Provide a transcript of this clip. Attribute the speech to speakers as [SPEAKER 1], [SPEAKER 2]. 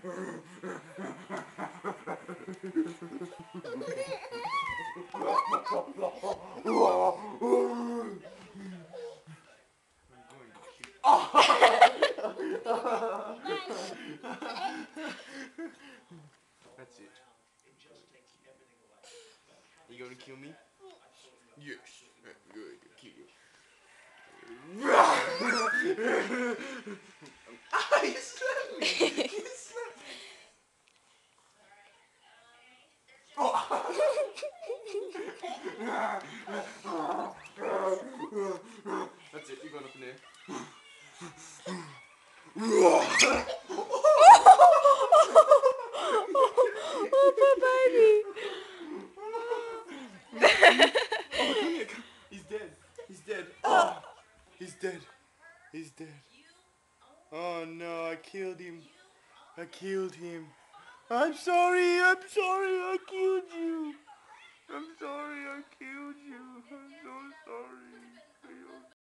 [SPEAKER 1] That's it. You gonna kill me? Yes. I'm going to kill you. Ah, you slapped me! You slapped me! That's it, you're going up in there.
[SPEAKER 2] Oh, poor baby.
[SPEAKER 1] Oh, come here. He's dead. He's dead. Oh, he's dead. He's dead. Oh no, I killed him. I killed him. I'm sorry. I killed you. I'm sorry, I